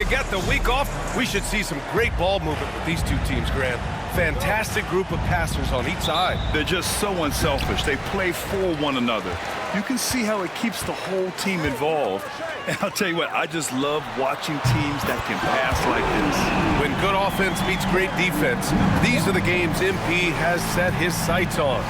get the week off. We should see some great ball movement with these two teams, Grant. Fantastic group of passers on each side. They're just so unselfish. They play for one another. You can see how it keeps the whole team involved. And I'll tell you what, I just love watching teams that can pass like this. When good offense meets great defense, these are the games MP has set his sights on.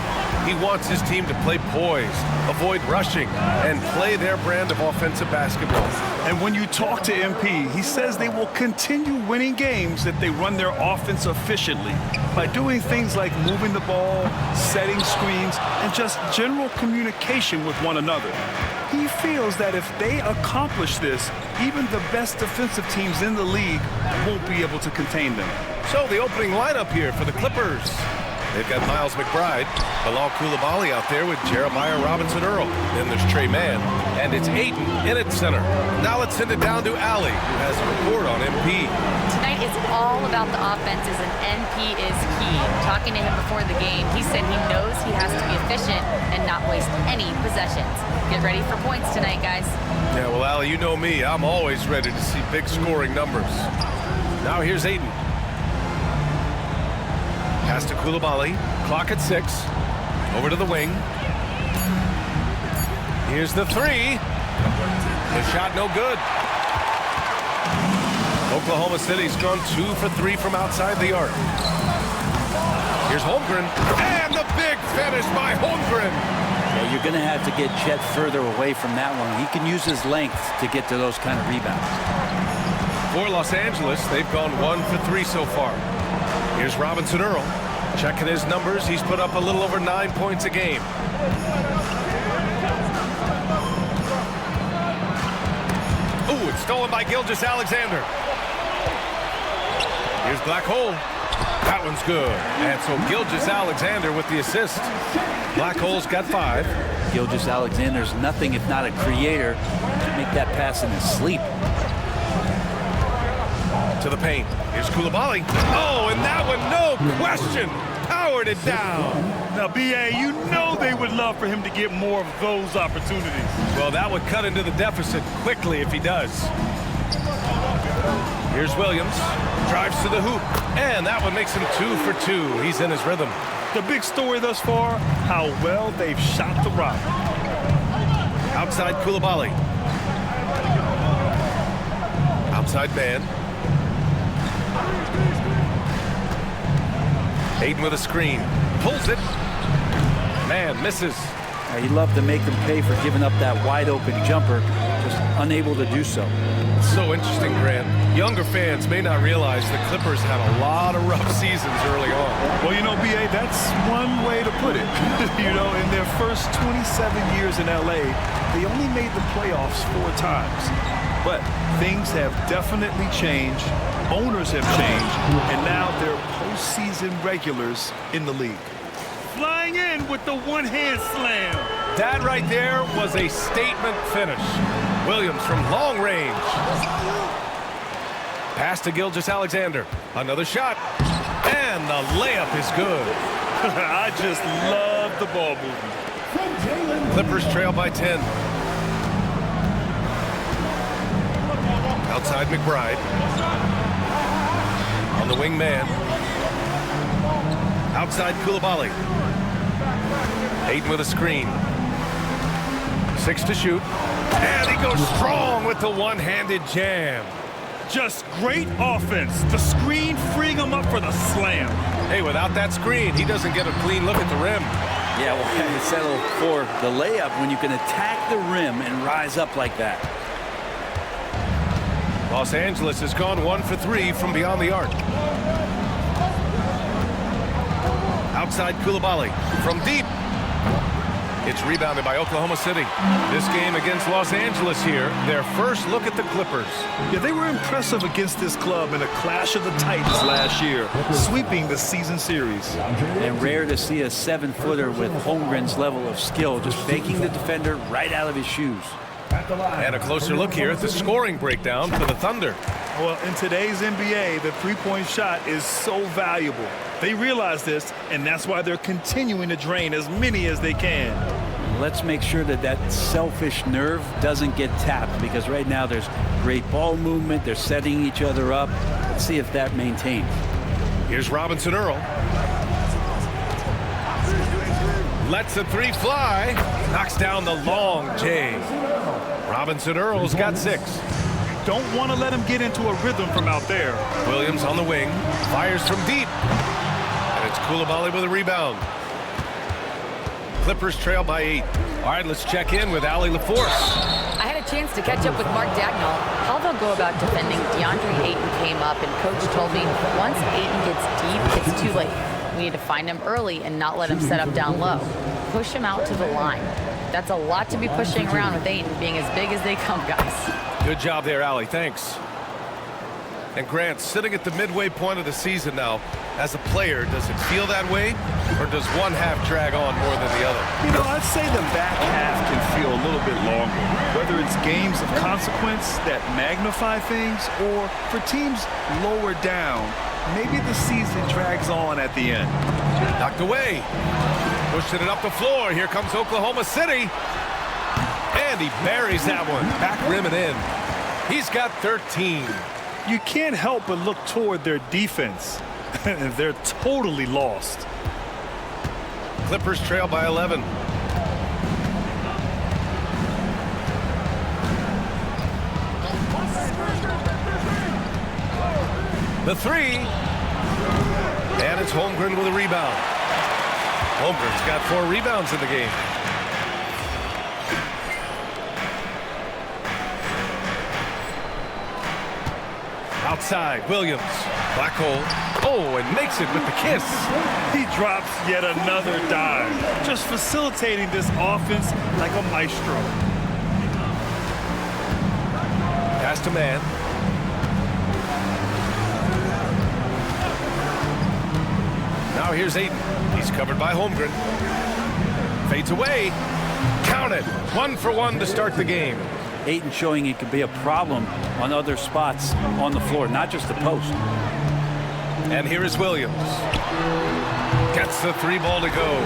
He wants his team to play poised, avoid rushing, and play their brand of offensive basketball. And when you talk to MP, he says they will continue winning games if they run their offense efficiently by doing things like moving the ball, setting screens, and just general communication with one another. He feels that if they accomplish this, even the best defensive teams in the league won't be able to contain them. So the opening lineup here for the Clippers. They've got Miles McBride, Bilal Coulibaly out there with Jeremiah Robinson-Earl. Then there's Trey Mann, and it's Ayton in at center. Now let's send it down to Allie, who has a report on MP. Tonight is all about the offenses, and MP is key. Talking to him before the game, he said he knows he has to be efficient and not waste any possessions. Get ready for points tonight, guys. Yeah, well, Allie, you know me. I'm always ready to see big scoring numbers. Now here's Ayton. Pass to Coulibaly. Clock at 6. Over to the wing. Here's the three. The shot no good. Oklahoma City's gone 2 for 3 from outside the arc. Here's Holmgren. And the big finish by Holmgren. Yeah, you're going to have to get Chet further away from that one. He can use his length to get to those kind of rebounds. For Los Angeles, they've gone 1 for 3 so far. Here's Robinson-Earl. Checking his numbers, he's put up a little over 9 points a game. Ooh, it's stolen by Gilgeous-Alexander. Here's Black Hole. That one's good. And so Gilgeous-Alexander with the assist. Black Hole's got 5. Gilgeous-Alexander's nothing if not a creator. To make that pass in his sleep. To the paint. Here's Coulibaly. Oh, and that one, no question, powered it down. Now, B.A., you know they would love for him to get more of those opportunities. Well, that would cut into the deficit quickly if he does. Here's Williams. Drives to the hoop. And that one makes him 2 for 2. He's in his rhythm. The big story thus far, how well they've shot the rock. Outside Coulibaly. Outside man. Ayton with a screen. Pulls it. Man misses. You love to make them pay for giving up that wide-open jumper, just unable to do so. It's so interesting, Grant. Younger fans may not realize the Clippers had a lot of rough seasons early on. Well, you know, B.A., that's one way to put it. You know, in their first 27 years in L.A., they only made the playoffs 4 times. But things have definitely changed. Owners have changed, and now they're postseason regulars in the league. Flying in with the one-hand slam. That right there was a statement finish. Williams from long range. Pass to Gilgeous-Alexander. Another shot. And the layup is good. I just love the ball movement. Clippers trail by 10. Outside McBride. On the wing man. Outside Coulibaly. Ayton with a screen. 6 to shoot. And he goes strong with the one-handed jam. Just great offense. The screen freeing him up for the slam. Hey, without that screen, he doesn't get a clean look at the rim. Yeah, well, you settle for the layup when you can attack the rim and rise up like that. Los Angeles has gone 1 for 3 from beyond the arc. Outside Coulibaly from deep. It's rebounded by Oklahoma City. This game against Los Angeles here, their first look at the Clippers. Yeah, they were impressive against this club in a clash of the Titans last year, sweeping the season series. And rare to see a 7-footer with Holmgren's level of skill, just faking the defender right out of his shoes. And a closer look here at the scoring breakdown for the Thunder. Well, in today's NBA, the three-point shot is so valuable. They realize this, and that's why they're continuing to drain as many as they can. let's make sure that that selfish nerve doesn't get tapped, because right now there's great ball movement. They're setting each other up. Let's see if that maintains. Here's Robinson Earl. Lets the three fly. Knocks down the long J. Robinson Earl's got 6. Don't want to let him get into a rhythm from out there. Williams on the wing. Fires from deep. And it's Coulibaly with a rebound. Clippers trail by 8. All right, let's check in with Allie LaForce. I had a chance to catch up with Mark Dagnall. How they'll go about defending DeAndre Ayton came up, and Coach told me once Ayton gets deep, it's too late. We need to find him early and not let him set up down low. Push him out to the line. That's a lot to be pushing around with Ayton being as big as they come, guys. Good job there, Allie. Thanks. And Grant, sitting at the midway point of the season now, as a player, does it feel that way, or does one half drag on more than the other? You know, I'd say the back half can feel a little bit longer, whether it's games of consequence that magnify things, or for teams lower down, maybe the season drags on at the end. Knocked away. Pushing it up the floor. Here comes Oklahoma City. And he buries that one. Back rim and in. He's got 13. You can't help but look toward their defense. They're totally lost. Clippers trail by 11. The three. And it's Holmgren with a rebound. Holmgren's got 4 rebounds in the game. Outside, Williams. Black hole. Oh, and makes it with the kiss. He drops yet another dime, just facilitating this offense like a maestro. Pass to man. Now here's Ayton. He's covered by Holmgren. Fades away. Count it. 1 for 1 to start the game. Ayton showing he could be a problem on other spots on the floor, not just the post. And here is Williams. Gets the 3 ball to go.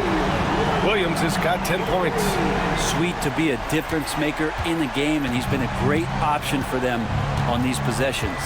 Williams has got 10 points. Sweet to be a difference maker in the game, and he's been a great option for them on these possessions.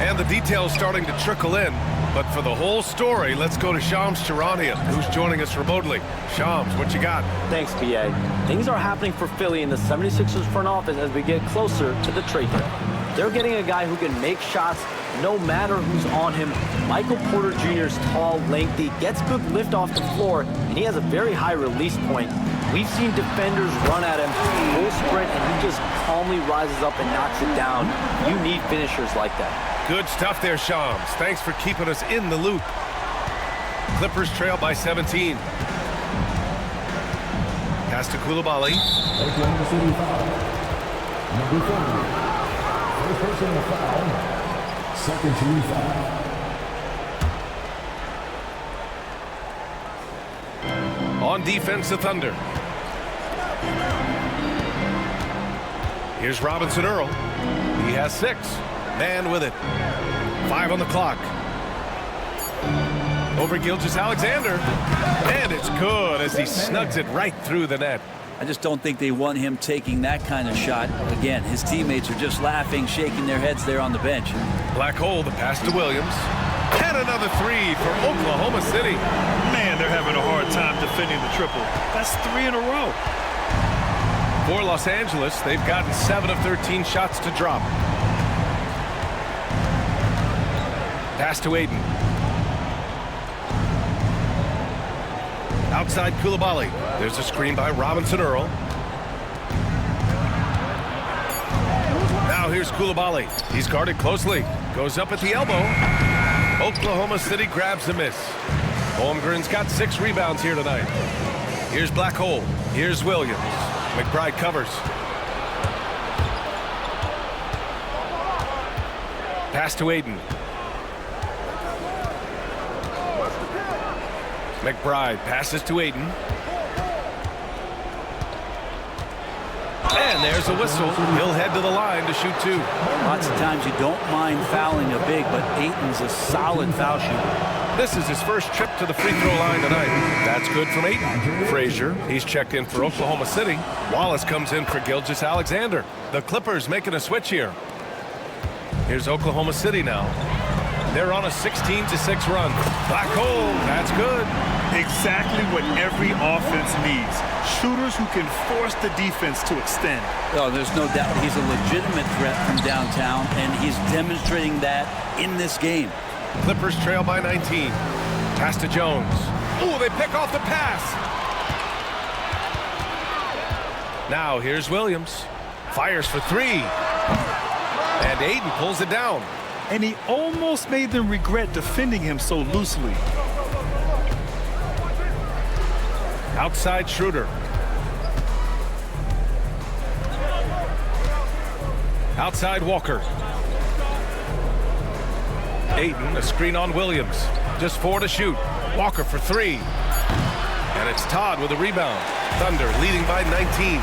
And the details starting to trickle in. But for the whole story, let's go to Shams Charania, who's joining us remotely. Shams, what you got? Thanks, BA. Things are happening for Philly in the 76ers front office as we get closer to the trade deadline. They're getting a guy who can make shots no matter who's on him. Michael Porter Jr. is tall, lengthy, gets good lift off the floor, and he has a very high release point. We've seen defenders run at him full sprint, and he just calmly rises up and knocks it down. You need finishers like that. Good stuff there, Shams. Thanks for keeping us in the loop. Clippers trail by 17. Pass to Coulibaly. Oklahoma City foul. Number 5. First personal foul. Second team foul. On defense, the Thunder. Here's Robinson Earl. He has 6. Man with it. 5 on the clock. Over Gilgeous-Alexander. And it's good as he snugs it right through the net. I just don't think they want him taking that kind of shot. Again, his teammates are just laughing, shaking their heads there on the bench. Black hole, the pass to Williams. And another 3 for Oklahoma City. Man, they're having a hard time defending the triple. That's 3 in a row. For Los Angeles, they've gotten 7 of 13 shots to drop. Pass to Ayton. Outside Coulibaly. There's a screen by Robinson Earl. Now here's Coulibaly. He's guarded closely. Goes up at the elbow. Oklahoma City grabs the miss. Holmgren's got 6 rebounds here tonight. Here's Black hole. Here's Williams. McBride covers. Pass to Ayton. McBride passes to Ayton. And there's a whistle. He'll head to the line to shoot 2. Lots of times you don't mind fouling a big, but Ayton's a solid foul shooter. This is his first trip to the free throw line tonight. That's good from Ayton. Frazier, he's checked in for Oklahoma City. Wallace comes in for Gilgeous-Alexander. The Clippers making a switch here. Here's Oklahoma City now. They're on a 16-6 run. Black hole, that's good. Exactly what every offense needs. Shooters who can force the defense to extend. Oh, there's no doubt he's a legitimate threat from downtown, and he's demonstrating that in this game. Clippers trail by 19. Pass to Jones. Ooh, they pick off the pass. Now here's Williams. Fires for three. And Ayton pulls it down. And he almost made them regret defending him so loosely. Outside Schroeder. Outside Walker. Ayton, a screen on Williams. Just 4 to shoot. Walker for 3. And it's Todd with a rebound. Thunder leading by 19.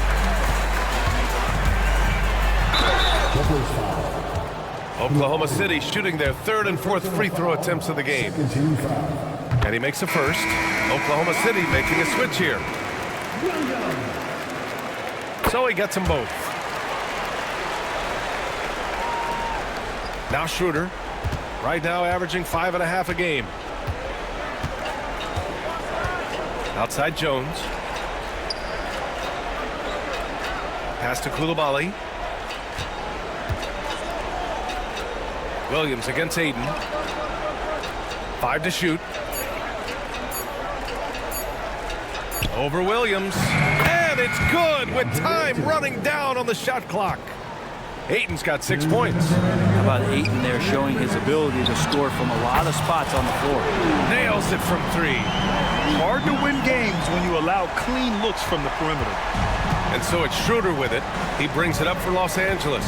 Clippers foul. Oklahoma City shooting their 3rd and 4th free throw attempts of the game. Second team foul. And he makes a first. Oklahoma City making a switch here. So he gets them both. Now Schroeder. Right now averaging 5.5 a game. Outside Jones. Pass to Coulibaly. Williams against Ayton. 5 to shoot. Over Williams. And it's good with time running down on the shot clock. Ayton's got 6 points. How about Ayton there showing his ability to score from a lot of spots on the floor. Nails it from 3. Hard to win games when you allow clean looks from the perimeter. And so it's Schroeder with it. He brings it up for Los Angeles.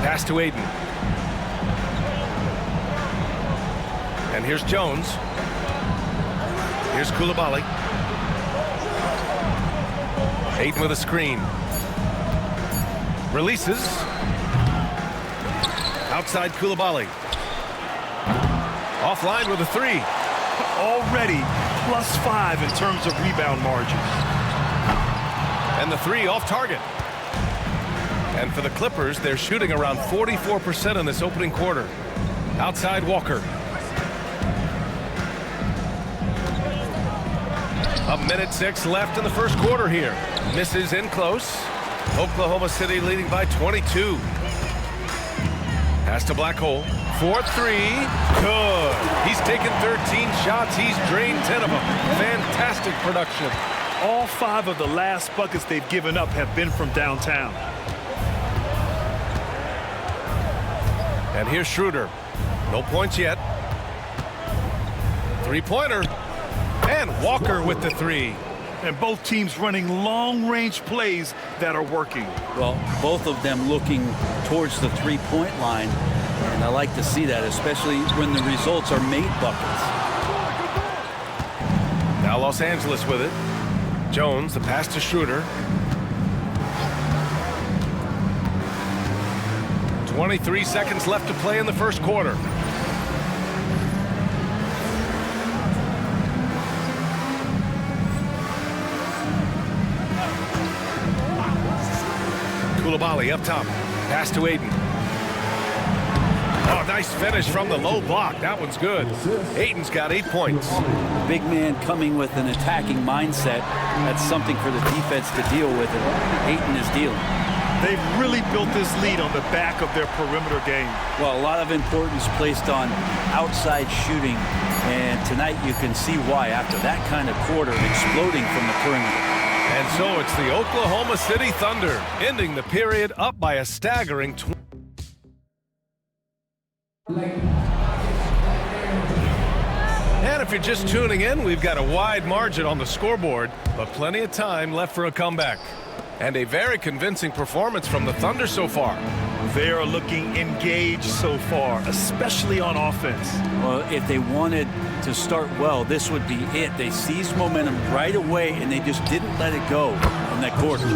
Pass to Ayton. And here's Jones. Here's Coulibaly. Ayton with a screen. Releases. Outside Coulibaly. Offline with a 3. Already +5 in terms of rebound margin. And the 3 off target. And for the Clippers, they're shooting around 44% in this opening quarter. Outside Walker. A minute 6 left in the first quarter here. Misses in close. Oklahoma City leading by 22. Pass to Black Hole. 4-3. Good. He's taken 13 shots. He's drained 10 of them. Fantastic production. All 5 of the last buckets they've given up have been from downtown. And here's Schroeder. No points yet. 3-pointer. And Walker with the 3. And both teams running long-range plays that are working. Well, both of them looking towards the three-point line. And I like to see that, especially when the results are made buckets. Now Los Angeles with it. Jones, the pass to Schroeder. 23 seconds left to play in the first quarter. Coulibaly up top. Pass to Ayton. Oh, nice finish from the low block. That one's good. Ayton's got 8 points. Big man coming with an attacking mindset. That's something for the defense to deal with, and Ayton is dealing. They've really built this lead on the back of their perimeter game. Well, a lot of importance placed on outside shooting, and tonight you can see why after that kind of quarter exploding from the perimeter. And so it's the Oklahoma City Thunder ending the period up by a staggering 20. And if you're just tuning in, we've got a wide margin on the scoreboard, but plenty of time left for a comeback. And a very convincing performance from the Thunder so far. They are looking engaged so far, especially on offense. Well, if they wanted to start well, this would be it. They seized momentum right away, and they just didn't let it go in that quarter.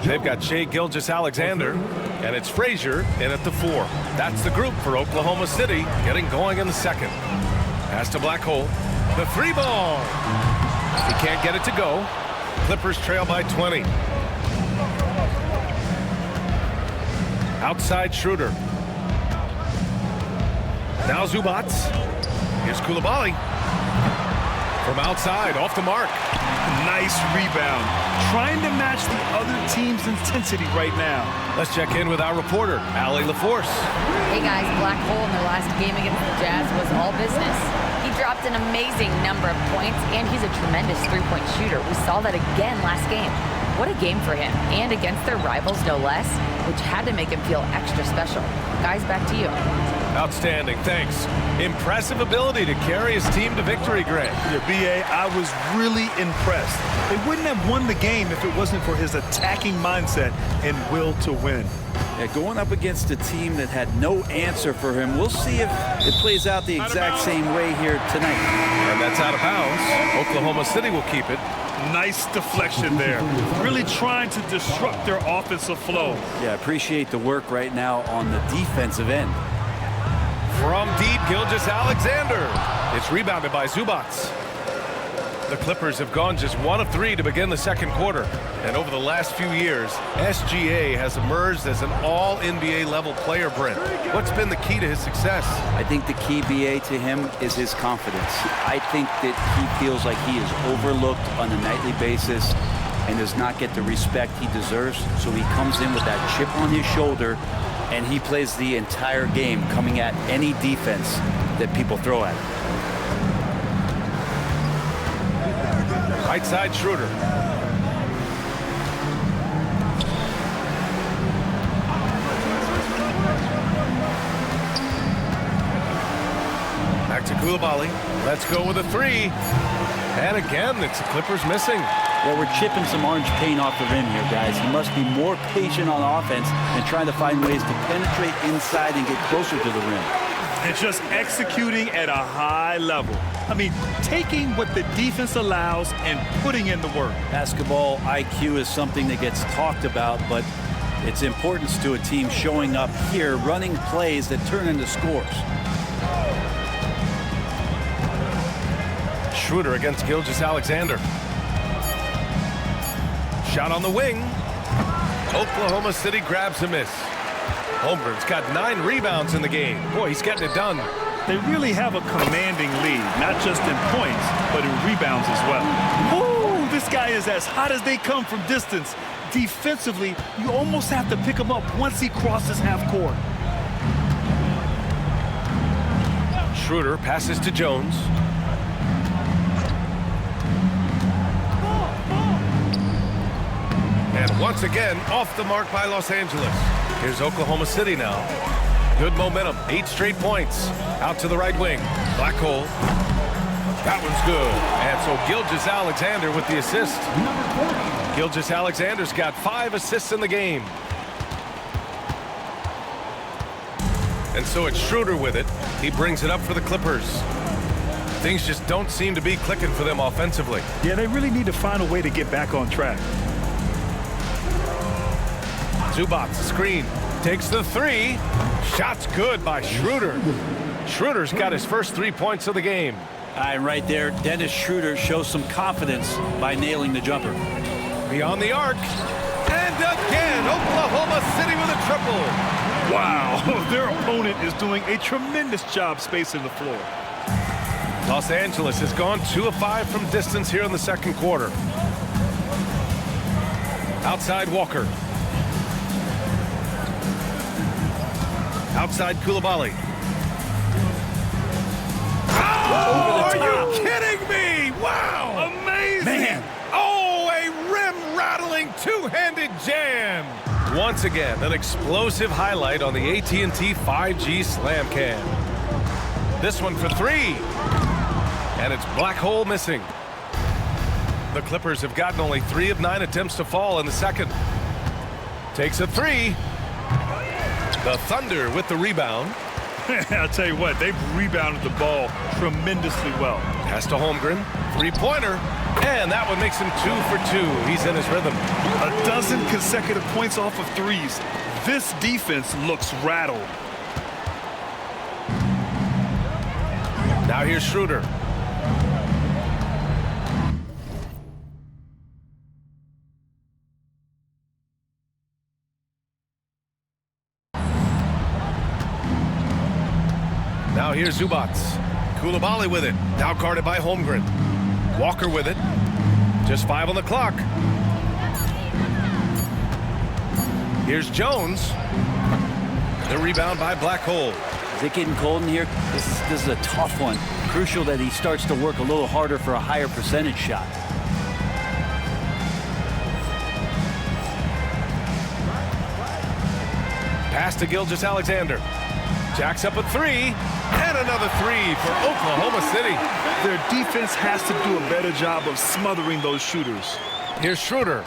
They've got Shea Gilgeous-Alexander, and it's Frazier in at the 4. That's the group for Oklahoma City, getting going in the second. Pass to Blackhole. The 3 ball. He can't get it to go. Clippers trail by 20. Outside Schroeder. Now Zubac. Here's Coulibaly. From outside, off the mark. Nice rebound. Trying to match the other team's intensity right now. Let's check in with our reporter, Allie LaForce. Hey guys, Black Hole in their last game against the Jazz was all business. He dropped an amazing number of points, and he's a tremendous three-point shooter. We saw that again last game. What a game for him, and against their rivals, no less, which had to make him feel extra special. Guys, back to you. Outstanding, thanks. Impressive ability to carry his team to victory, Greg. Yeah, B.A., I was really impressed. They wouldn't have won the game if it wasn't for his attacking mindset and will to win. Yeah, going up against a team that had no answer for him. We'll see if it plays out the exact same way here tonight. And that's out of bounds. Oklahoma City will keep it. Nice deflection there. Really trying to disrupt their offensive flow. Yeah, appreciate the work right now on the defensive end. From deep, Gilgeous-Alexander. It's rebounded by Zubac. The Clippers have gone just 1 of 3 to begin the second quarter. And over the last few years, SGA has emerged as an all-NBA level player, Brent. What's been the key to his success? I think the key, BA, to him is his confidence. I think that he feels like he is overlooked on a nightly basis and does not get the respect he deserves. So he comes in with that chip on his shoulder, and he plays the entire game coming at any defense that people throw at him. Right side Schroeder. Back to Coulibaly. Let's go with a 3. And again, it's the Clippers missing. Well, we're chipping some orange paint off the rim here, guys. He must be more patient on offense and trying to find ways to penetrate inside and get closer to the rim. And just executing at a high level. I mean, taking what the defense allows and putting in the work. Basketball IQ is something that gets talked about, but its importance to a team showing up here, running plays that turn into scores. Schroeder against Gilgeous-Alexander. Shot on the wing. Oklahoma City grabs a miss. Holmgren's got 9 rebounds in the game. Boy, he's getting it done. They really have a commanding lead, not just in points, but in rebounds as well. Ooh, this guy is as hot as they come from distance. Defensively, you almost have to pick him up once he crosses half court. Schroeder passes to Jones. And once again, off the mark by Los Angeles. Here's Oklahoma City now. Good momentum, 8 straight points. Out to the right wing. Blackhole. That one's good. And so Gilgeous-Alexander with the assist. Gilgeous-Alexander's got 5 assists in the game. And so it's Schroeder with it. He brings it up for the Clippers. Things just don't seem to be clicking for them offensively. Yeah, they really need to find a way to get back on track. Zubac, screen, takes the 3. Shot's good by Schroeder. Schroeder's got his first 3 points of the game. And right there, Dennis Schroeder shows some confidence by nailing the jumper. Beyond the arc. And again, Oklahoma City with a triple. Wow, their opponent is doing a tremendous job spacing the floor. Los Angeles has gone 2 of 5 from distance here in the second quarter. Outside Walker. Outside Coulibaly. Oh, are you kidding me? Wow. Amazing. Man. Oh, a rim-rattling two-handed jam. Once again, an explosive highlight on the AT&T 5G Slam Cam. This one for 3. And it's Blackhole missing. The Clippers have gotten only 3 of 9 attempts to fall in the second. Takes a 3. The Thunder with the rebound. I'll tell you what, they've rebounded the ball tremendously well. Pass to Holmgren. Three-pointer. And that one makes him 2 for 2. He's in his rhythm. A dozen consecutive points off of threes. This defense looks rattled. Now here's Schroeder. Now here's Zubats. Coulibaly with it. Now guarded by Holmgren. Walker with it. Just 5 on the clock. Here's Jones. The rebound by Black Hole. Is it getting cold in here? This is a tough one. Crucial that he starts to work a little harder for a higher percentage shot. Pass to Gilgeous-Alexander. Jacks up a 3. And another 3 for Oklahoma City. Their defense has to do a better job of smothering those shooters. Here's Schroeder.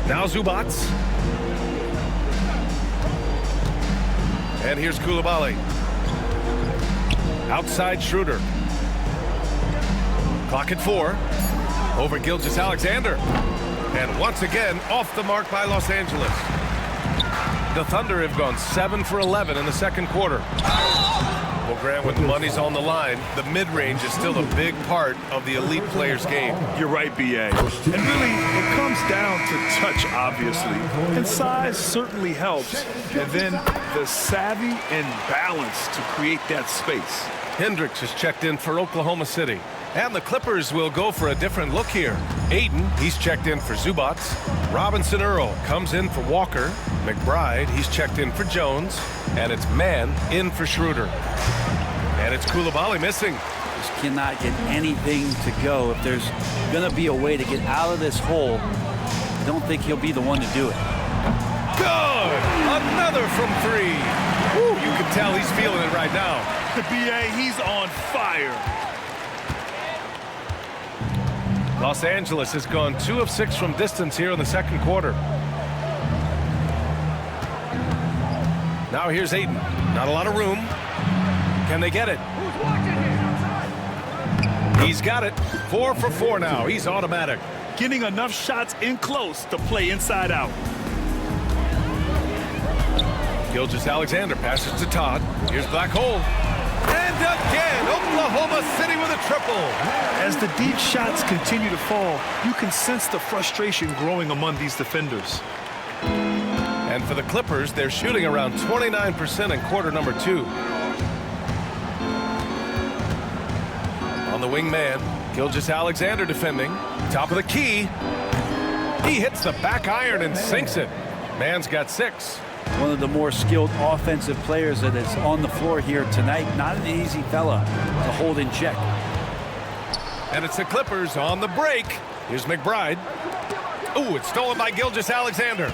Now Zubats. And here's Coulibaly. Outside Schroeder. Clock at 4. Over Gilgeous-Alexander. And once again, off the mark by Los Angeles. The Thunder have gone 7 for 11 in the second quarter. Well, Grant, when the money's on the line, the mid-range is still a big part of the elite player's game. You're right, B.A. And really, it comes down to touch, obviously. And size certainly helps. And then the savvy and balance to create that space. Hendricks has checked in for Oklahoma City. And the Clippers will go for a different look here. Ayton, he's checked in for Zubats. Robinson Earl comes in for Walker. McBride, he's checked in for Jones. And it's Mann in for Schroeder. And it's Coulibaly missing. Just cannot get anything to go. If there's going to be a way to get out of this hole, I don't think he'll be the one to do it. Good! Another from 3. Woo, you can tell he's feeling it right now. The B.A., he's on fire. Los Angeles has gone 2 of 6 from distance here in the second quarter. Now here's Ayton. Not a lot of room. Can they get it? He's got it. 4 for 4 now. He's automatic. Getting enough shots in close to play inside out. Gilgeous-Alexander passes to Todd. Here's Black Hole. And again, Oklahoma City with a triple. As the deep shots continue to fall, you can sense the frustration growing among these defenders. And for the Clippers, they're shooting around 29% in quarter number 2. On the wing man, Gilgeous-Alexander defending. Top of the key. He hits the back iron and sinks it. Man's got 6. One of the more skilled offensive players that is on the floor here tonight. Not an easy fella to hold in check. And it's the Clippers on the break. Here's McBride. Ooh, it's stolen by Gilgeous-Alexander.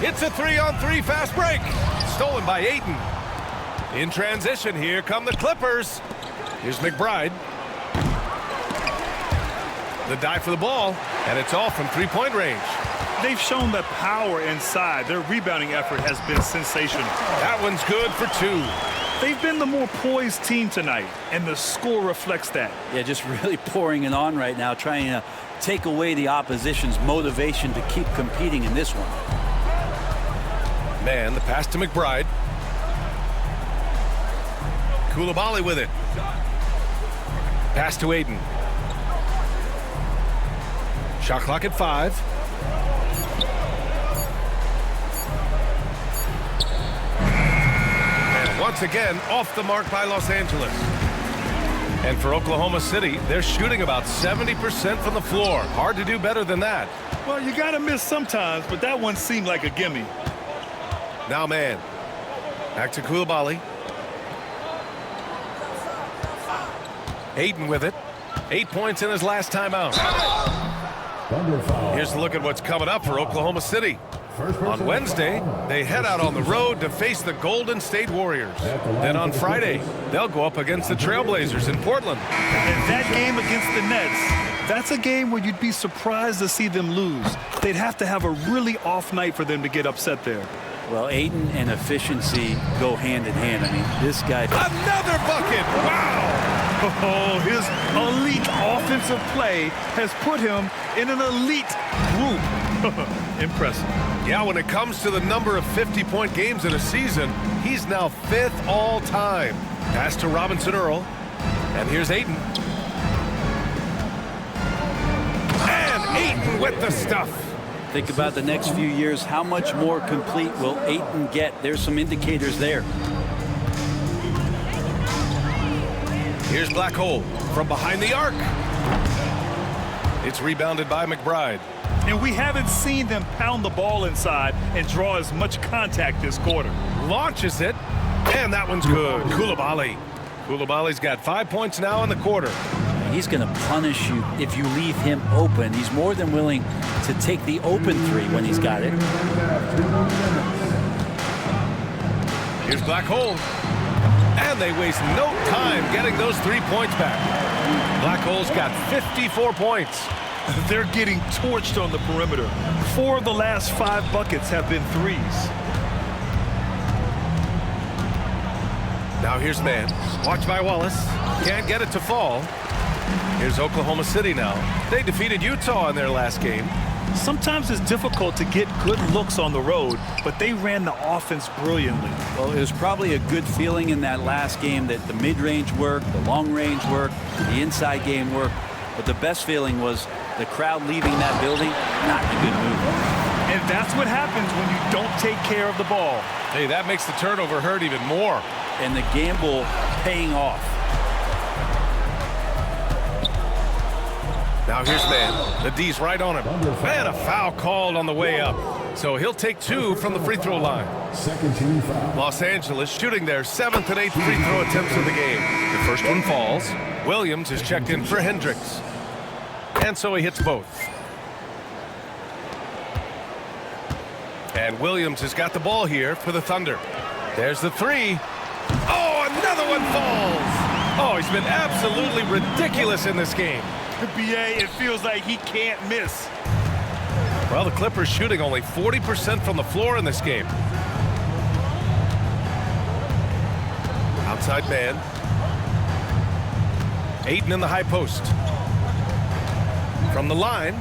It's a 3-on-3 fast break. Stolen by Ayton. In transition, here come the Clippers. Here's McBride. The dive for the ball, and it's all from three-point range. They've shown that power inside. Their rebounding effort has been sensational. That one's good for 2. They've been the more poised team tonight, and the score reflects that. Yeah, just really pouring it on right now, trying to take away the opposition's motivation to keep competing in this one. Man, the pass to McBride. Coulibaly with it. Pass to Ayton. Shot clock at 5. And once again, off the mark by Los Angeles. And for Oklahoma City, they're shooting about 70% from the floor. Hard to do better than that. Well, you got to miss sometimes, but that one seemed like a gimme. Now, man. Back to Coulibaly. Ayton with it. 8 points in his last time out. Here's a look at what's coming up for Oklahoma City. On Wednesday, they head out on the road to face the Golden State Warriors. Then on Friday, they'll go up against the Trailblazers in Portland. And that game against the Nets That's a game where you'd be surprised to see them lose. They'd have to have a really off night for them to get upset there. Well, Ayton and efficiency go hand in hand. I mean, this guy... Another bucket! Wow! Oh, his elite offensive play has put him in an elite group. Impressive. Yeah, when it comes to the number of 50-point games in a season, he's now 5th all time. Pass to Robinson Earl. And here's Ayton. And Ayton with the stuff. Think about the next few years. How much more complete will Ayton get? There's some indicators there. Here's Black Hole from behind the arc. It's rebounded by McBride. And we haven't seen them pound the ball inside and draw as much contact this quarter. Launches it, and that one's good. Koulibaly. Koulibaly's got 5 points now in the quarter. He's going to punish you if you leave him open. He's more than willing to take the open three when he's got it. Here's Black Hole. And they waste no time getting those 3 points back. Black Hole's got 54 points. They're getting torched on the perimeter. 4 of the last 5 buckets have been threes. Now here's man. Watch by Wallace. Can't get it to fall. Here's Oklahoma City now. They defeated Utah in their last game. Sometimes it's difficult to get good looks on the road, but they ran the offense brilliantly. Well, it was probably a good feeling in that last game that the mid-range worked, the long-range worked, the inside game worked. But the best feeling was the crowd leaving that building, not in a good mood. And that's what happens when you don't take care of the ball. Hey, that makes the turnover hurt even more. And the gamble paying off. Now here's man. The D's right on him. And a foul called on the way up. So he'll take 2 from the free throw line. Second team foul. Los Angeles shooting their 7th and 8th free throw attempts of the game. The first one falls. Williams is checked in for Hendricks. And so he hits both. And Williams has got the ball here for the Thunder. There's the 3. Oh, another one falls. Oh, he's been absolutely ridiculous in this game. BA, it feels like he can't miss. Well, the Clippers shooting only 40% from the floor in this game. Outside man. Ayton in the high post. From the line.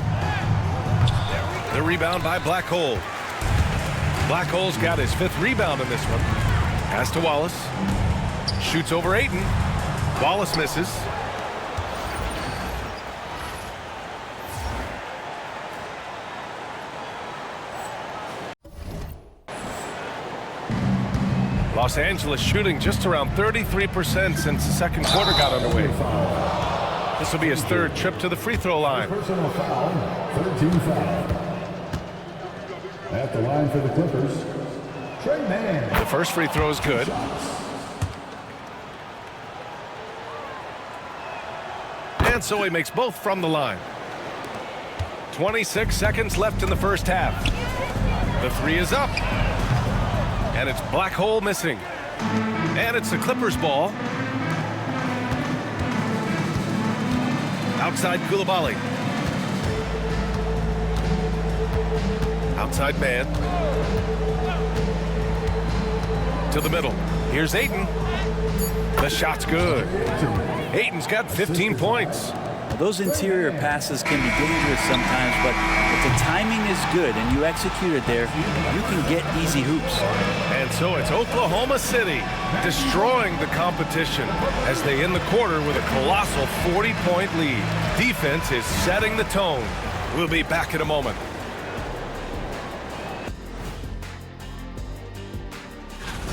The rebound by Black Hole. Black Hole's got his 5th rebound in this one. Pass to Wallace. Shoots over Ayton. Wallace misses. Los Angeles shooting just around 33% since the second quarter got underway. This will be his 3rd trip to the free throw line. Personal foul. 3rd team foul. At the line for the Clippers, Trey Mann. The first free throw is good. And so he makes both from the line. 26 seconds left in the first half. The 3 is up. And it's Black Hole missing. And it's the Clippers ball. Outside Koulibaly. Outside man. To the middle. Here's Ayton. The shot's good. Ayton's got 15 points. Those interior passes can be dangerous sometimes, but if the timing is good and you execute it there, you can get easy hoops. And so it's Oklahoma City destroying the competition as they end the quarter with a colossal 40-point lead. Defense is setting the tone. We'll be back in a moment.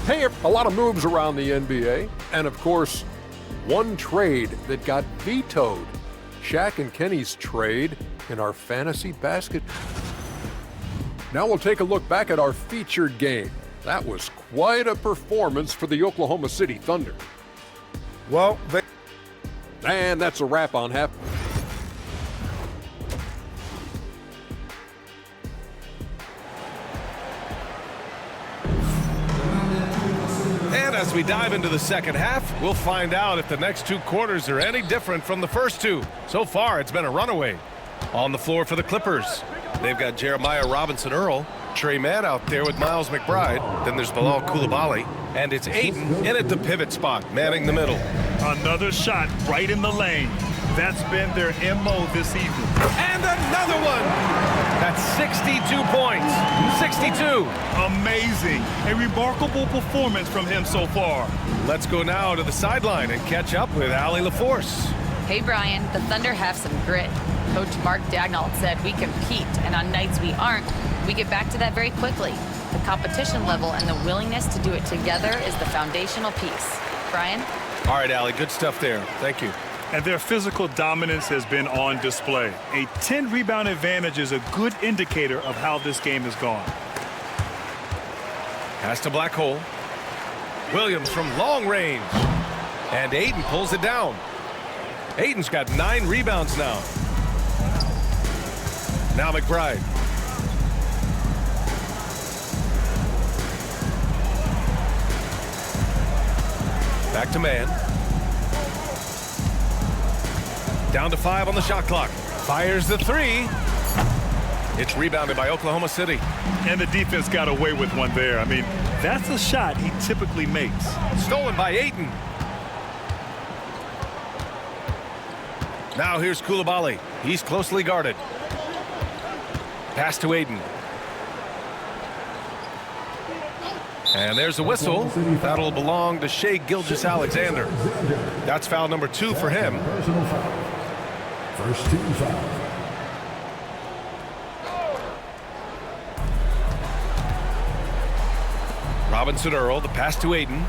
Hey, a lot of moves around the NBA, and of course, one trade that got vetoed. Shaq and Kenny's trade in our fantasy basket. Now we'll take a look back at our featured game. That was quite a performance for the Oklahoma City Thunder. Well, And that's a wrap on half. and As we dive into the second half, we'll find out if the next 2 quarters are any different from the first 2. So far, it's been a runaway. On the floor for the Clippers, they've got Jeremiah Robinson Earl, Trey Mann out there with Miles McBride. Then there's Bilal Coulibaly, and it's Ayton in at the pivot spot, manning the middle. Another shot right in the lane. That's been their MO this evening. And another one! That's 62 points. 62. Amazing. A remarkable performance from him so far. Let's go now to the sideline and catch up with Allie LaForce. Hey, Brian, the Thunder have some grit. Coach Mark Daigneault said we compete, and on nights we aren't, we get back to that very quickly. The competition level and the willingness to do it together is the foundational piece. Brian? All right, Allie, good stuff there. Thank you. And their physical dominance has been on display. A 10-rebound advantage is a good indicator of how this game has gone. Pass to Black Hole. Williams from long range. And Ayton pulls it down. Ayton's got 9 rebounds now. Now McBride. Back to Mann. Down to 5 on the shot clock. Fires the 3. It's rebounded by Oklahoma City. And the defense got away with one there. I mean, that's a shot he typically makes. Stolen by Ayton. Now here's Coulibaly. He's closely guarded. Pass to Ayton. And there's a whistle. That'll belong to Shai Gilgeous-Alexander. That's foul number 2 for him. Personal foul. First team foul. Robinson Earl, the pass to Ayton.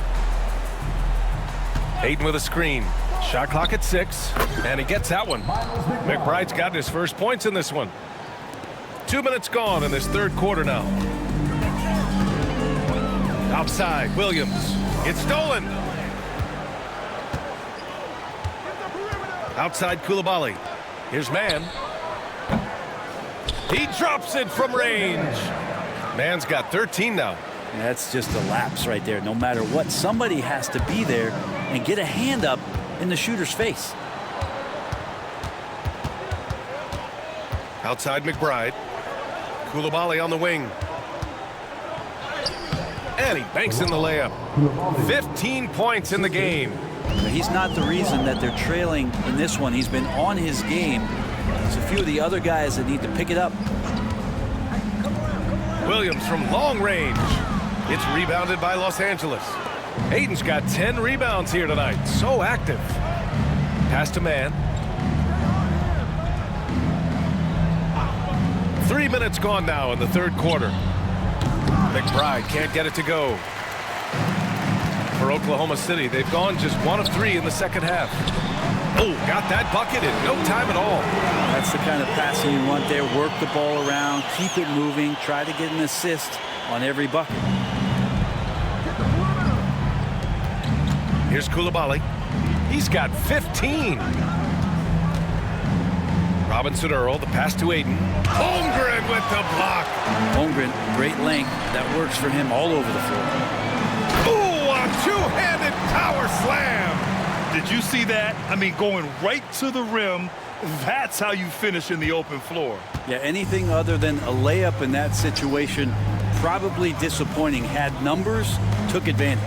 Ayton with a screen. Shot clock at 6, and he gets that one. McBride's got his first points in this one. 2 minutes gone in this third quarter now. Outside, Williams. It's stolen. Outside, Coulibaly. Here's Mann. He drops it from range. Mann's got 13 now. That's just a lapse right there. No matter what, somebody has to be there and get a hand up in the shooter's face. Outside McBride. Coulibaly on the wing. And he banks in the layup. 15 points in the game. He's not the reason that they're trailing in this one. He's been on his game. There's a few of the other guys that need to pick it up. Williams from long range. It's rebounded by Los Angeles. Ayton's got 10 rebounds here tonight. So active. Pass to Mann. 3 minutes gone now in the third quarter. McBride can't get it to go. For Oklahoma City, they've gone just 1 of 3 in the second half. Oh, got that bucket in no time at all. That's the kind of passing you want there. Work the ball around, keep it moving, try to get an assist on every bucket. Here's Coulibaly. He's got 15. Robinson Earl, the pass to Ayton. Holmgren with the block. Holmgren, great length. That works for him all over the floor. Ooh, a two-handed power slam. Did you see that? I mean, going right to the rim. That's how you finish in the open floor. Yeah, anything other than a layup in that situation, probably disappointing. Had numbers, took advantage.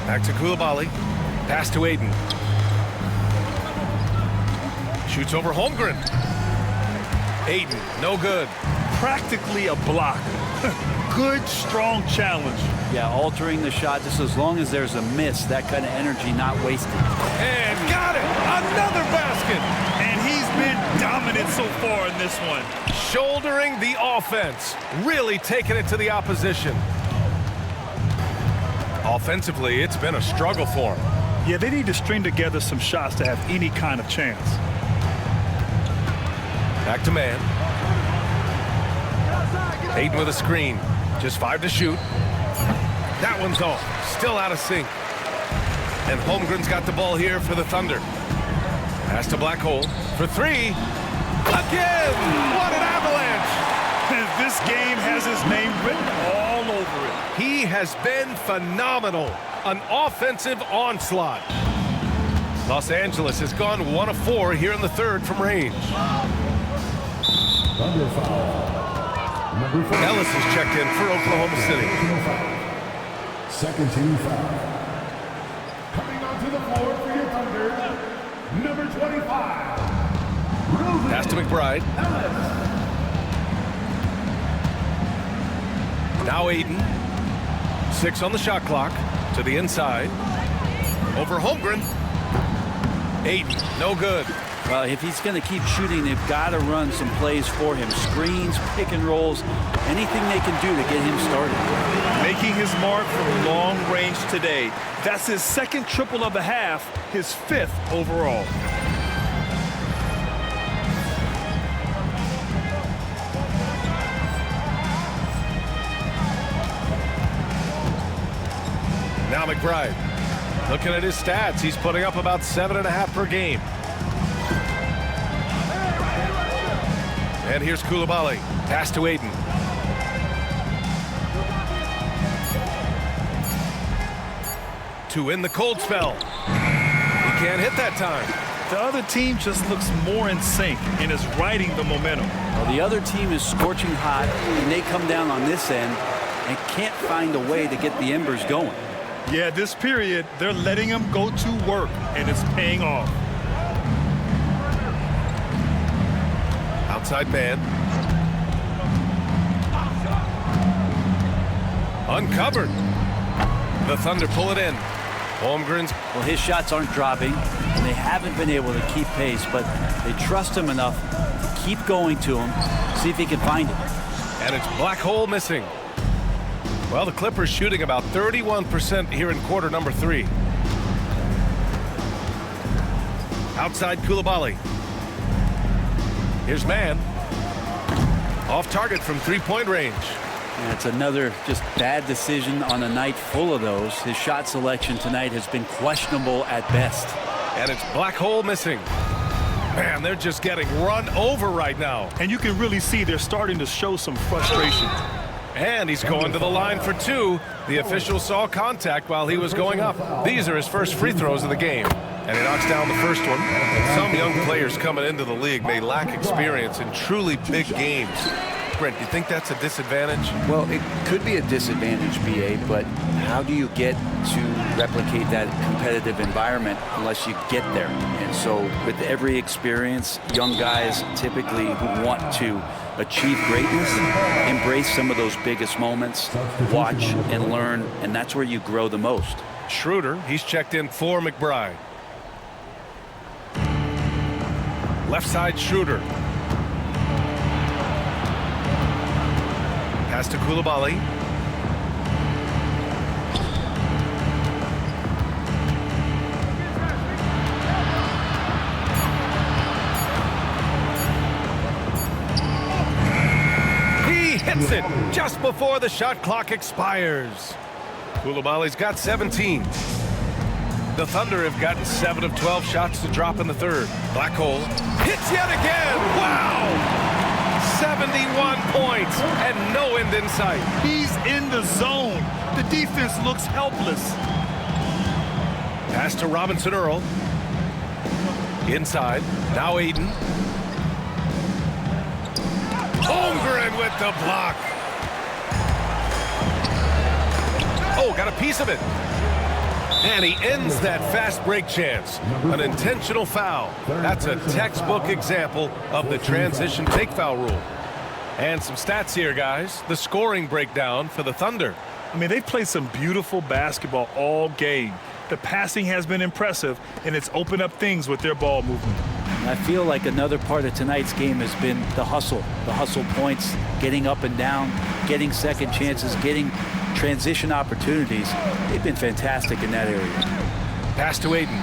Back to Coulibaly. Pass to Ayton. Shoots over Holmgren. Ayton, no good. Practically a block. Good, strong challenge. Yeah, altering the shot just as long as there's a miss, that kind of energy not wasted. And got it! Another basket! And he's been dominant so far in this one. Shouldering the offense. Really taking it to the opposition. Offensively, it's been a struggle for him. Yeah, they need to string together some shots to have any kind of chance. Back to Mann. Ayton with a screen. Just 5 to shoot. That one's off. Still out of sync. And Holmgren's got the ball here for the Thunder. Pass to Black Hole for 3. Again! What an avalanche! This game has his name written all all over it. He has been phenomenal. An offensive onslaught. Los Angeles has gone 1 of 4 here in the third from range. Thunder foul. Number 4. Ellis is checked in for Oklahoma City. Second team foul. Coming onto the floor for your Thunder, number 25. Pass to McBride. Now Aiden. 6 on the shot clock. To the inside. Over Holmgren. Aiden, no good. Well, if he's going to keep shooting, they've got to run some plays for him. Screens, pick and rolls, anything they can do to get him started. Making his mark from long range today. That's his second triple of the half, his 5th overall. Now McBride. Looking at his stats, he's putting up about 7.5 per game. And here's Coulibaly. Pass to Aiden. To in the cold spell. He can't hit that time. The other team just looks more in sync and is riding the momentum. Well, the other team is scorching hot, and they come down on this end and can't find a way to get the embers going. Yeah, this period, they're letting him go to work, and it's paying off. Outside man. Uncovered. The Thunder pull it in. Holmgren's. Well, his shots aren't dropping, and they haven't been able to keep pace, but they trust him enough to keep going to him, see if he can find it. And it's black hole missing. Well, the Clippers shooting about 31% here in quarter number 3. Outside Coulibaly. Here's man. Off target from 3-point range. That's another just bad decision on a night full of those. His shot selection tonight has been questionable at best. And it's black hole missing. Man, they're just getting run over right now. And you can really see they're starting to show some frustration. And he's going to the line for 2. The official saw contact while he was going up. These are his first free throws of the game. And he knocks down the first one. Some young players coming into the league may lack experience in truly big games. Brent, do you think that's a disadvantage? Well, it could be a disadvantage, BA, but how do you get to replicate that competitive environment unless you get there? And so with every experience, young guys typically who want to achieve greatness, embrace some of those biggest moments, watch and learn, and that's where you grow the most. Schroeder, he's checked in for McBride. Left side Schroeder. Pass to Coulibaly. He hits it just before the shot clock expires. Coulibaly's got 17. The Thunder have gotten 7 of 12 shots to drop in the third. Black hole hits yet again. Wow! 71 points and no end in sight. He's in the zone. The defense looks helpless. Pass to Robinson Earl. Inside. Now Aiden. Holmgren with the block. Oh, got a piece of it. And he ends that fast break chance. An intentional foul. That's a textbook example of the transition take foul rule. And some stats here, guys. The scoring breakdown for the Thunder. I mean, they've played some beautiful basketball all game. The passing has been impressive, and it's opened up things with their ball movement. I feel like another part of tonight's game has been the hustle points, getting up and down, getting second chances, getting transition opportunities. They've been fantastic in that area. Pass to Aiden.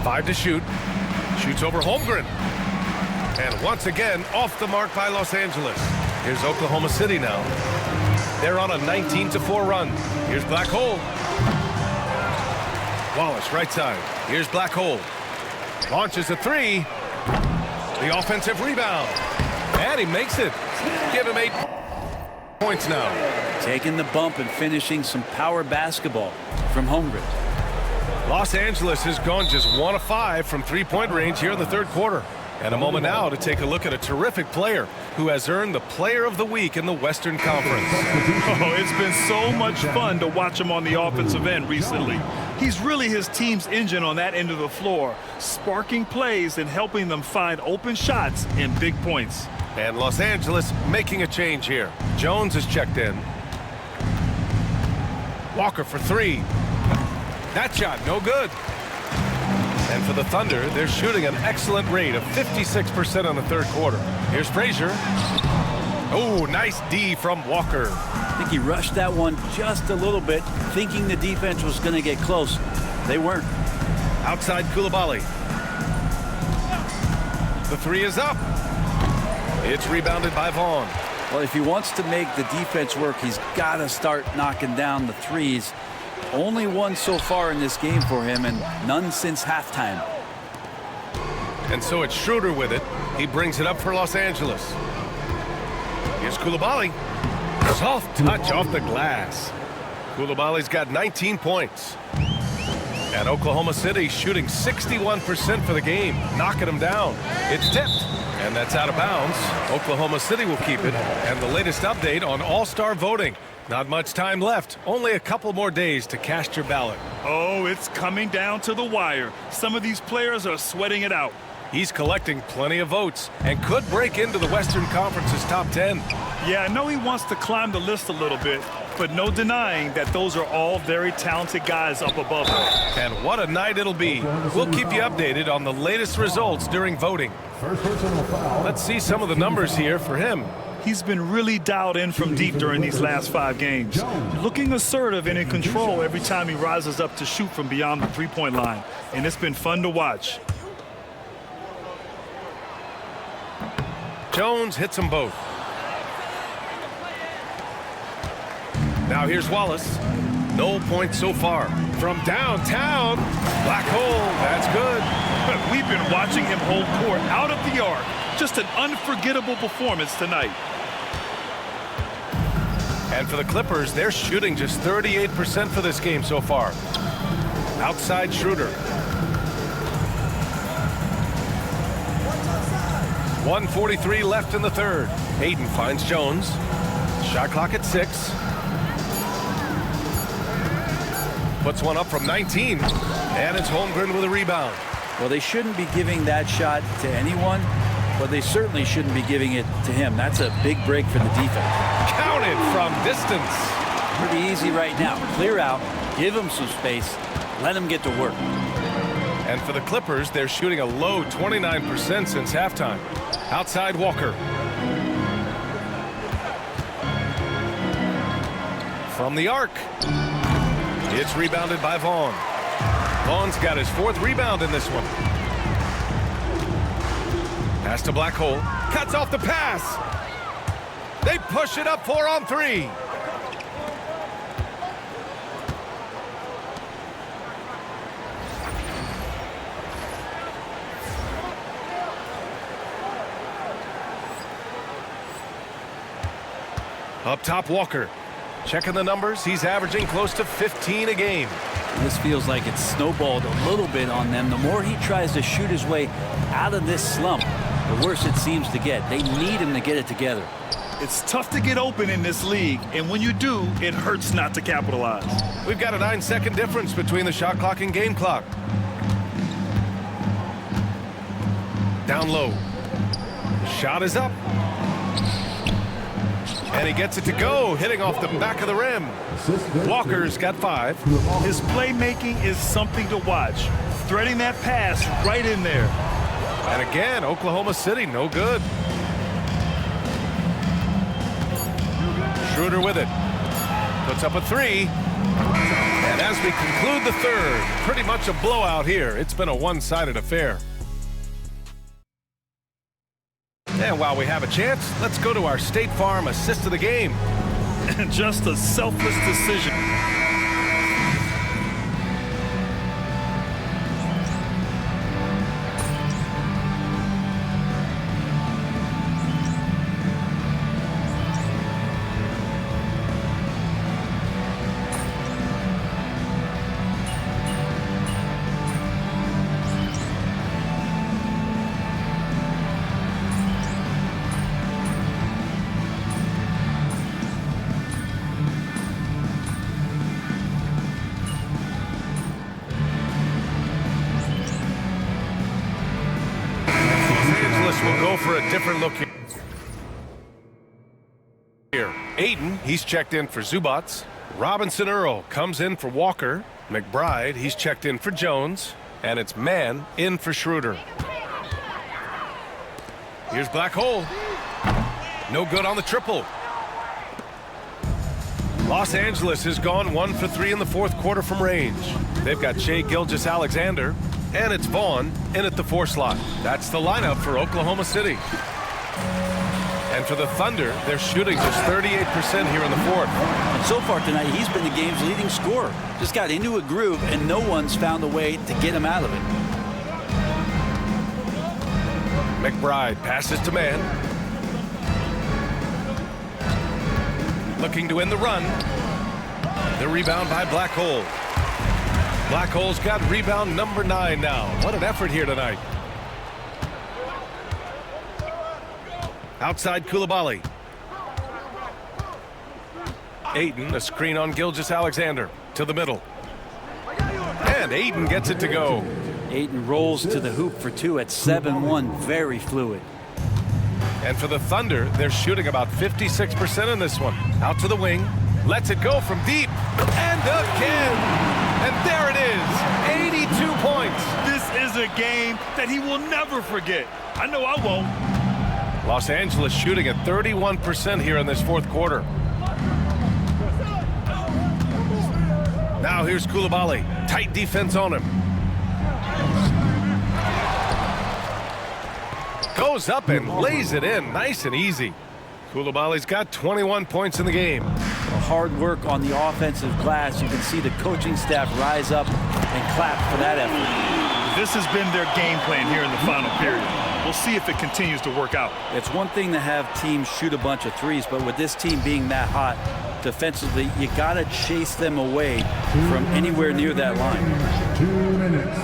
5 to shoot. Shoots over Holmgren. And once again, off the mark by Los Angeles. Here's Oklahoma City now. They're on a 19-4 run. Here's Black Hole. Wallace, right side. Here's Black Hole. Launches a 3. The offensive rebound. And he makes it. Give him 8. points now. Taking the bump and finishing some power basketball from Holmgren. Los Angeles has gone just 1 of 5 from three-point range here in the third quarter. And a moment now to take a look at a terrific player who has earned the Player of the Week in the Western Conference. Oh, it's been so much fun to watch him on the offensive end recently. He's really his team's engine on that end of the floor, sparking plays and helping them find open shots and big points. And Los Angeles making a change here. Jones is checked in. Walker for 3. That shot, no good. And for the Thunder, they're shooting an excellent rate of 56% in the third quarter. Here's Frazier. Oh, nice D from Walker. I think he rushed that one just a little bit, thinking the defense was going to get close. They weren't. Outside Koulibaly. The 3 is up. It's rebounded by Vaughn. Well, if he wants to make the defense work, he's got to start knocking down the threes. Only one so far in this game for him, and none since halftime. And so it's Schroeder with it. He brings it up for Los Angeles. Here's Koulibaly. Soft touch off the glass. Koulibaly's got 19 points. And Oklahoma City shooting 61% for the game, knocking them down. It's tipped, and that's out of bounds. Oklahoma City will keep it. And the latest update on All-Star voting. Not much time left. Only a couple more days to cast your ballot. Oh, it's coming down to the wire. Some of these players are sweating it out. He's collecting plenty of votes and could break into the Western Conference's top 10. Yeah, I know he wants to climb the list a little bit, but no denying that those are all very talented guys up above him. And what a night it'll be. We'll keep you updated on the latest results during voting. Let's see some of the numbers here for him. He's been really dialed in from deep during these last 5 games. Looking assertive and in control every time he rises up to shoot from beyond the three-point line. And it's been fun to watch. Jones hits them both. Now here's Wallace. No points so far. From downtown, black hole, that's good. We've been watching him hold court out of the arc. Just an unforgettable performance tonight. And for the Clippers, they're shooting just 38% for this game so far. Outside Schroeder. 1:43 left in the third. Hayden finds Jones. Shot clock at 6. Puts one up from 19. And it's Holmgren with a rebound. Well, they shouldn't be giving that shot to anyone, but they certainly shouldn't be giving it to him. That's a big break for the defense. Counted from distance. Pretty easy right now. Clear out, give him some space, let him get to work. And for the Clippers, they're shooting a low 29% since halftime. Outside Walker. From the arc. It's rebounded by Vaughn. Vaughn's got his 4th rebound in this one. Pass to Black Hole. Cuts off the pass. They push it up 4 on 3. Up top, Walker. Checking the numbers, he's averaging close to 15 a game. This feels like it's snowballed a little bit on them. The more he tries to shoot his way out of this slump, the worse it seems to get. They need him to get it together. It's tough to get open in this league, and when you do, it hurts not to capitalize. We've got a 9-second difference between the shot clock and game clock. Down low. Shot is up. And he gets it to go, hitting off the back of the rim. Walker's got 5. His playmaking is something to watch. Threading that pass right in there. And again, Oklahoma City, no good. Schroeder with it. Puts up a 3. And as we conclude the third, pretty much a blowout here. It's been a one-sided affair. And while we have a chance, let's go to our State Farm assist of the game. Just a selfless decision. Guess we'll go for a different look here. Aiden, he's checked in for Zubats. Robinson Earl comes in for Walker. McBride, he's checked in for Jones. And it's Mann in for Schroeder. Here's Black Hole. No good on the triple. Los Angeles has gone 1 for 3 in the fourth quarter from range. They've got Shai Gilgeous-Alexander, and it's Vaughn in at the 4 slot. That's the lineup for Oklahoma City. And for the Thunder, they're shooting just 38% here in the fourth. And so far tonight, he's been the game's leading scorer. Just got into a groove, and no one's found a way to get him out of it. McBride passes to Mann. Looking to end the run. The rebound by Black Hole. Black Hole's got rebound number 9 now. What an effort here tonight. Outside Coulibaly. Aiden, a screen on Gilgeous-Alexander to the middle. And Aiden gets it to go. Aiden rolls to the hoop for 2 at 7-1. Very fluid. And for the Thunder, they're shooting about 56% in this one. Out to the wing. Lets it go from deep. And again. And there it is. 82 points. This is a game that he will never forget. I know I won't. Los Angeles shooting at 31% here in this fourth quarter. Now here's Coulibaly. Tight defense on him. Goes up and lays it in. Nice and easy. Coulibaly's got 21 points in the game. Hard work on the offensive glass. You can see the coaching staff rise up and clap for that effort. This has been their game plan here in the final period. We'll see if it continues to work out. It's one thing to have teams shoot a bunch of threes, but with this team being that hot defensively, you got to chase them away from anywhere near that line. 2 minutes.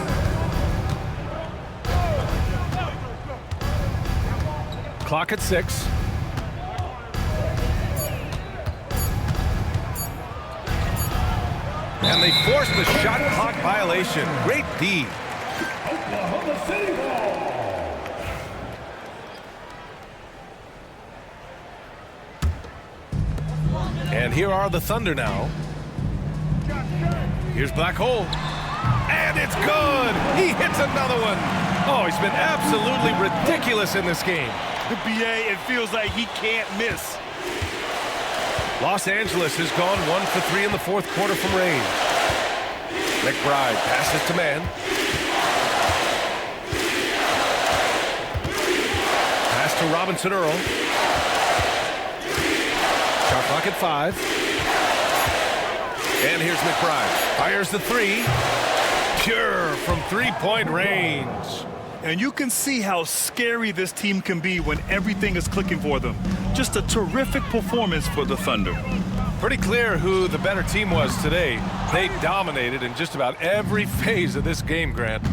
Clock at 6. And they force the shot clock violation. Great D. Oklahoma City ball. And here are the Thunder now. Here's Black Hole. And it's good. He hits another one. Oh, he's been absolutely ridiculous in this game. The BA, it feels like he can't miss. Los Angeles has gone 1 for 3 in the fourth quarter from range. McBride passes to Mann. Pass to Robinson Earl. Shot clock at 5. And here's McBride. Fires the 3. Pure from three-point range. And you can see how scary this team can be when everything is clicking for them. Just a terrific performance for the Thunder. Pretty clear who the better team was today. They dominated in just about every phase of this game, Grant.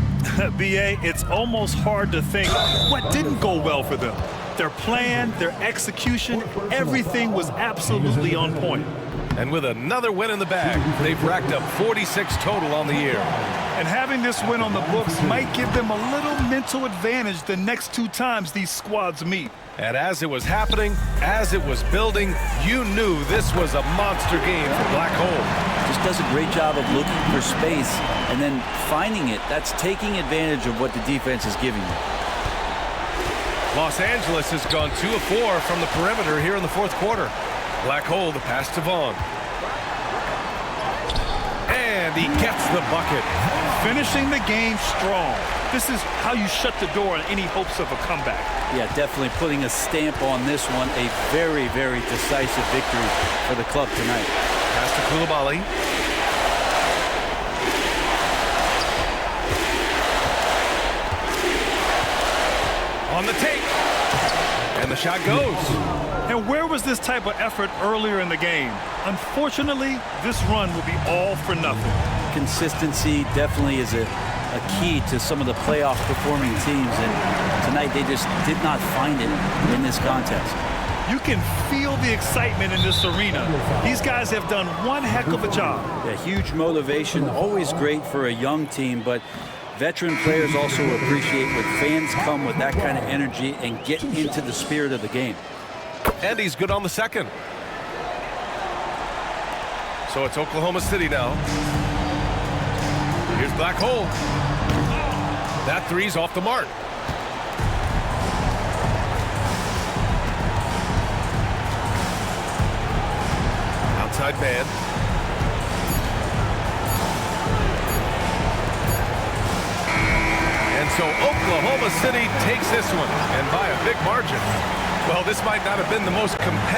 BA, it's almost hard to think what didn't go well for them. Their plan, their execution, everything was absolutely on point. And with another win in the bag, they've racked up 46 total on the year. And having this win on the books might give them a little mental advantage the next 2 times these squads meet. And as it was happening, as it was building, you knew this was a monster game for Black Hole. Just does a great job of looking for space and then finding it. That's taking advantage of what the defense is giving you. Los Angeles has gone 2 of 4 from the perimeter here in the fourth quarter. Black Hole, the pass to Vaughn. And he gets the bucket. Finishing the game strong. This is how you shut the door on any hopes of a comeback. Yeah, definitely putting a stamp on this one. A very, very decisive victory for the club tonight. Pass to Coulibaly. On the take. And the shot goes. And where was this type of effort earlier in the game? Unfortunately, this run will be all for nothing. Consistency definitely is a key to some of the playoff performing teams, and tonight they just did not find it in this contest. You can feel the excitement in this arena. These guys have done one heck of a job. Yeah, huge motivation, always great for a young team, but Veteran players also appreciate when fans come with that kind of energy and get into the spirit of the game. And he's good on the second. So it's Oklahoma City now. Here's Black Hole. That three's off the mark. Outside man. And so Oklahoma City takes this one, and by a big margin. Well, this might not have been the most competitive